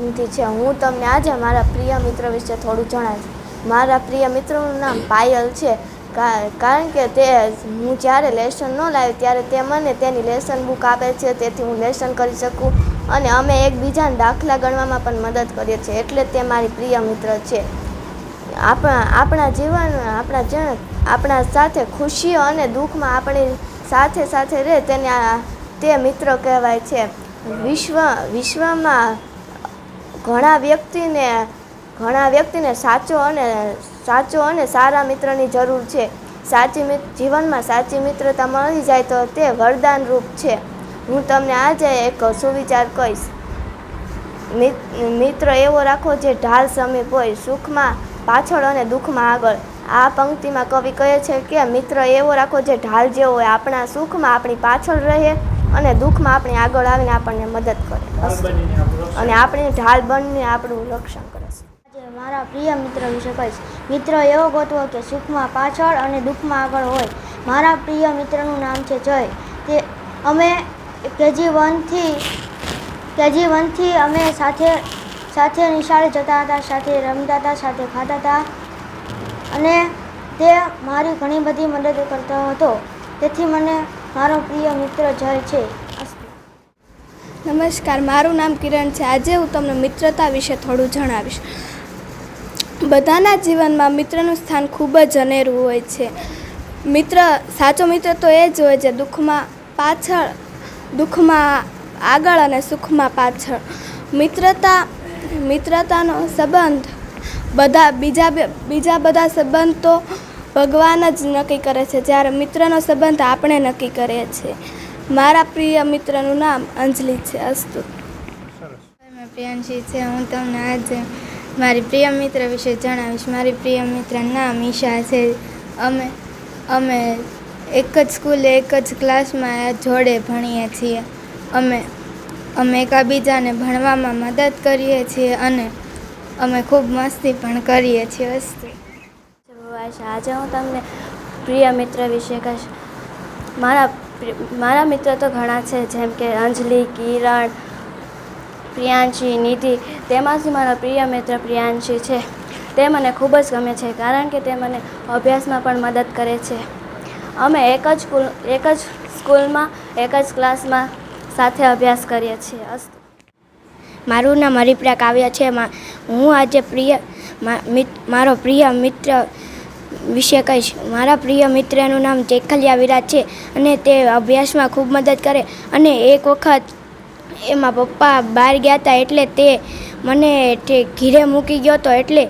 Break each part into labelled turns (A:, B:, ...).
A: છે હું તમને આજે મારા પ્રિય મિત્ર વિશે થોડું જણાવીશ। મારા પ્રિય મિત્રનું નામ પાયલ છે, કારણ કે તે હું જ્યારે લેસન ન લાવી ત્યારે તે મને તેની લેસન બુક આપે છે, તેથી હું લેસન કરી શકું અને અમે એકબીજાને દાખલા ગણવામાં પણ મદદ કરીએ છીએ, એટલે તે મારી પ્રિય મિત્ર છે। આપણા જીવન આપણા સાથે ખુશીઓ અને દુઃખમાં આપણી સાથે સાથે રહે તે મિત્ર કહેવાય છે। વિશ્વમાં ઘણા વ્યક્તિને સાચો અને સારા મિત્રની જરૂર છે। જીવનમાં સાચી મિત્રતા મળી જાય તો તે વરદાન રૂપ છે। હું તમને આજે એક સુવિચાર કહીશ। મિત્ર એવો રાખો જે ઢાલ સમીપ હોય, સુખમાં પાછળ અને દુઃખમાં આગળ। આ પંક્તિમાં કવિ કહે છે કે મિત્ર એવો રાખો જે ઢાલ જેવો હોય, આપણા સુખમાં આપણી પાછળ રહે અને દુઃખમાં આપણી આગળ આવીને આપણને મદદ કરે અને આપણી ઢાલ બનીને આપણું રક્ષણ કરે છે। આજે મારા પ્રિય મિત્ર વિશે કહીશ। મિત્ર એવો ગોતવો કે સુખમાં પાછળ અને દુઃખમાં આગળ હોય। મારા પ્રિય મિત્રનું નામ છે જય। અમે KG1 થી અમે સાથે નિશાળે જતા હતા, સાથે રમતા હતા, સાથે ખાતા હતા અને તે મારી ઘણી બધી મદદ કરતો હતો, તેથી મને મારો પ્રિય મિત્ર જય છે।
B: નમસ્કાર, મારું નામ કિરણ છે। આજે હું તમને મિત્રતા વિશે થોડું જણાવીશ। બધાના જીવનમાં મિત્રનું સ્થાન ખૂબ જ અનેરું હોય છે। સાચો મિત્ર તો એ જ હોય જે દુઃખમાં આગળ અને સુખમાં પાછળ। મિત્રતાનો સંબંધ બીજા બધા સંબંધ તો ભગવાન જ નક્કી કરે છે, જ્યારે મિત્રનો સંબંધ આપણે નક્કી કરીએ છીએ। મારા પ્રિય મિત્રનું નામ અંજલિ છે। અસ્તુ।
C: મેં પ્રિયાંશી છે। હું તમને આજે મારી પ્રિય મિત્ર વિશે જણાવીશ। મારી પ્રિય મિત્રનું નામ ઈશા છે। અમે એક જ સ્કૂલે એક જ ક્લાસમાં જોડે ભણીએ છીએ। અમે એકબીજાને ભણવામાં મદદ કરીએ છીએ અને અમે ખૂબ મસ્તી પણ કરીએ છીએ। અસ્તુ।
A: આજે હું તમને પ્રિય મિત્ર વિશે કહીશ। મારા મિત્ર તો ઘણા છે, જેમ કે અંજલિ, કિરણ, પ્રિયાંશી, નિધિ। તેમાંથી મારો પ્રિય મિત્ર પ્રિયાંશી છે। તે મને ખૂબ જ ગમે છે, કારણ કે તે મને અભ્યાસમાં પણ મદદ કરે છે। અમે એક જ સ્કૂલમાં એક જ ક્લાસમાં સાથે અભ્યાસ કરીએ છીએ। અસ્તુ।
D: મારું નામ હરિપ્રિયા કાવ્ય છે। હું આજે મારો પ્રિય મિત્ર વિશે કહીશ। મારા પ્રિય મિત્રનું નામ ચેખલિયા વિરાજ છે અને તે અભ્યાસમાં ખૂબ મદદ કરે અને એક વખત એમાં પપ્પા બહાર ગયા હતા, એટલે તે મને ઘીરે મૂકી ગયો હતો, એટલે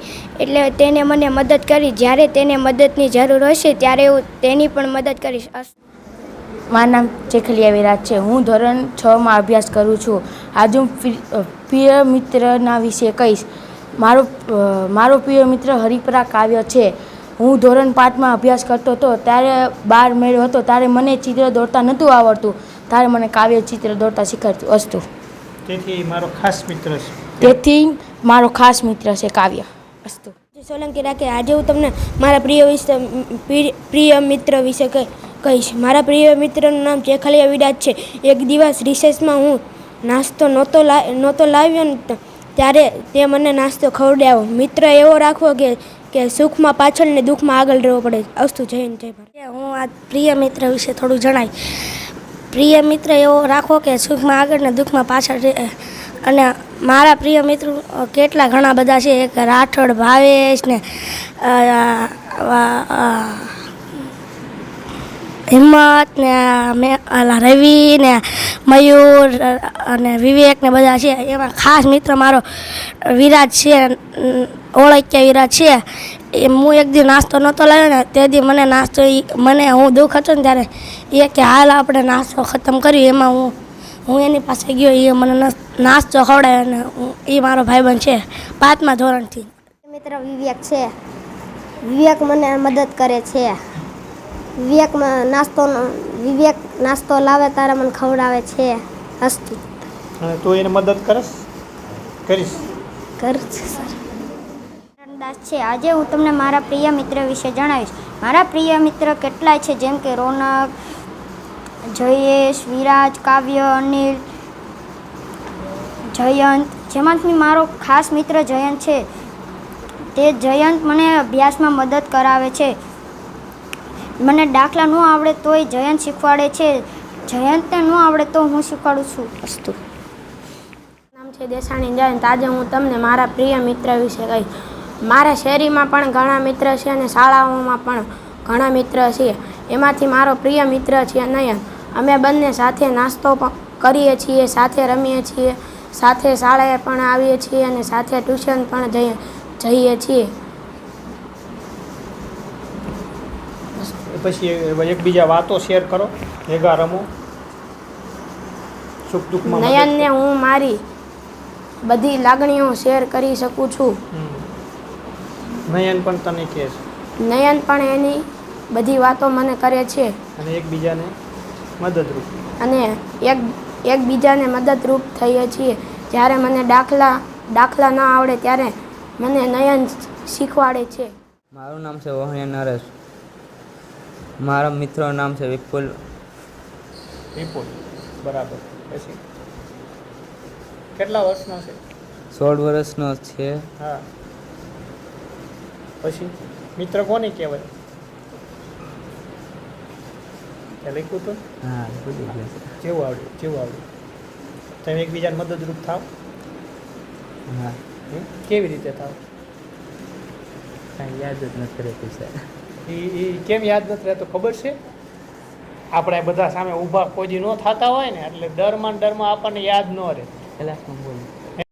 D: તેને મને મદદ કરી। જ્યારે તેને મદદની જરૂર હશે ત્યારે હું તેની પણ મદદ કરીશ।
E: મારું નામ ચેખલિયા વિરાજ છે। હું ધોરણ 6માં અભ્યાસ કરું છું। આજે હું પ્રિય મિત્રના વિશે કહીશ। મારો પ્રિય મિત્ર હરિપ્રિયા કાવ્ય છે। હું ધોરણ 5માં અભ્યાસ કરતો હતો, ત્યારે 12 મેળો હતો, ત્યારે મને ચિત્ર દોરતા નહોતું આવડતું, ત્યારે મને કાવ્ય ચિત્ર દોરતા શીખવાડ્યું। અસ્તુ।
F: તેથી મારો ખાસ મિત્ર છે કાવ્ય।
D: અસ્તુ। સોલંકી રાખે। આજે હું તમને મારા પ્રિય મિત્ર વિશે કહીશ। મારા પ્રિય મિત્રનું નામ ચેખલિયા વિરાજ છે। એક દિવસ રિસેસમાં હું નાસ્તો નહોતો લાવ્યો ને ત્યારે તે મને નાસ્તો ખવડાવ્યો। મિત્ર એવો રાખવો કે સુખમાં પાછળ ને દુઃખમાં આગળ રહેવો પડે। અસ્તુ। જય હિન્દ, જય ભારત।
G: હું આ પ્રિય મિત્ર વિશે થોડું જણાવીશ। પ્રિય મિત્ર એવો રાખો કે સુખમાં આગળ ને દુઃખમાં પાછળ રહે। અને મારા પ્રિય મિત્રો કેટલા ઘણા બધા છે। એક રાઠોડ ભાવેશ ને હિંમત ને રવિ ને મયુર અને વિવેક ને બધા છે। એમાં ખાસ મિત્ર મારો વિરાજ છે, ઓળખ્યા વિરાજ છે। હું એક દી નાસ્તો નહોતો લાવ્યો ને તે દી મને હું દુઃખ હતો ને ત્યારે એ કે હાલ આપણે નાસ્તો ખતમ કર્યો। એમાં હું એની પાસે ગયો, એ મને નાસ્તો ખવડાવ્યો અને એ મારો ભાઈબંધ છે 5મા ધોરણથી।
A: મિત્ર વિવેક છે। વિવેક મને મદદ કરે છે। વિવેક નાસ્તો લાવે ત્યારે મને ખવડાવે છે। અસ્તુ।
F: તો એને મદદ કરીશ
A: સર। દાસ છે। આજે હું તમને મારા પ્રિય મિત્ર વિશે જણાવીશ। મારા પ્રિય મિત્ર કેટલાય છે, જેમ કે રોનક, જયેશ, વિરાજ, કાવ્ય, અનિલ, જયંત,
D: જેમાંથી મારો ખાસ મિત્ર જયંત છે. તે જયંત મને અભ્યાસમાં મદદ કરાવે છે. મને દાખલા ન આવડે તોય જયંત શીખવાડે છે. જયંતને ન આવડે તો હું શીખવાડું છું. અસ્તુ.
H: નામ છે દેસાણી જયંત. આજે હું તમને મારા પ્રિય મિત્ર વિશે કહીશ. મારા શેરીમાં પણ ઘણા મિત્ર છે અને શાળાઓમાં પણ ઘણા મિત્ર છે. એમાંથી મારો પ્રિય મિત્ર છે નયન. અમે બંને સાથે નાસ્તો પણ કરીએ છીએ, સાથે રમીએ છીએ, સાથે શાળાએ પણ આવીએ છીએ અને સાથે ટ્યુશન પણ જઈએ છીએ.
F: પછી એકબીજા વાતો શેર કરો, ભેગા રમો, સુખ દુઃખમાં મદદ
H: નયનને હું મારી બધી લાગણીઓ શેર કરી શકું છું.
F: નયન પણ તને કહે છે
H: નયન પણ એની બધી વાતો મને કરે છે
F: અને એકબીજાને મદદરૂપ.
H: અને એકબીજાને મદદરૂપ થઈએ છીએ. જ્યારે મને દાખલા ન આવડે ત્યારે મને નયન શીખવાડે છે.
I: મારું નામ છે વહણિયા નરેશ. મારા મિત્રનું નામ છે વિપુલ.
F: બરાબર. પછી કેટલા વર્ષનો છે?
I: 16 વર્ષનો છે.
F: હા. પછી મિત્ર કોને કહેવાય? લખ્યું તો
I: હા, ભૂલી ગયો છે.
F: જેવું આવડ્યું તમે એકબીજાને મદદરૂપ થાવ.
I: હા,
F: કેવી રીતે થાવ?
I: કાંઈ યાદ જ નથી રહેતું સર.
F: એ કેમ યાદ નથી રહેતો ખબર છે? આપણે બધા સામે ઊભા કોઈ ન થતા હોય ને એટલે ડરમાં આપણને યાદ ન રહે.
I: ક્લાસમાં બોલ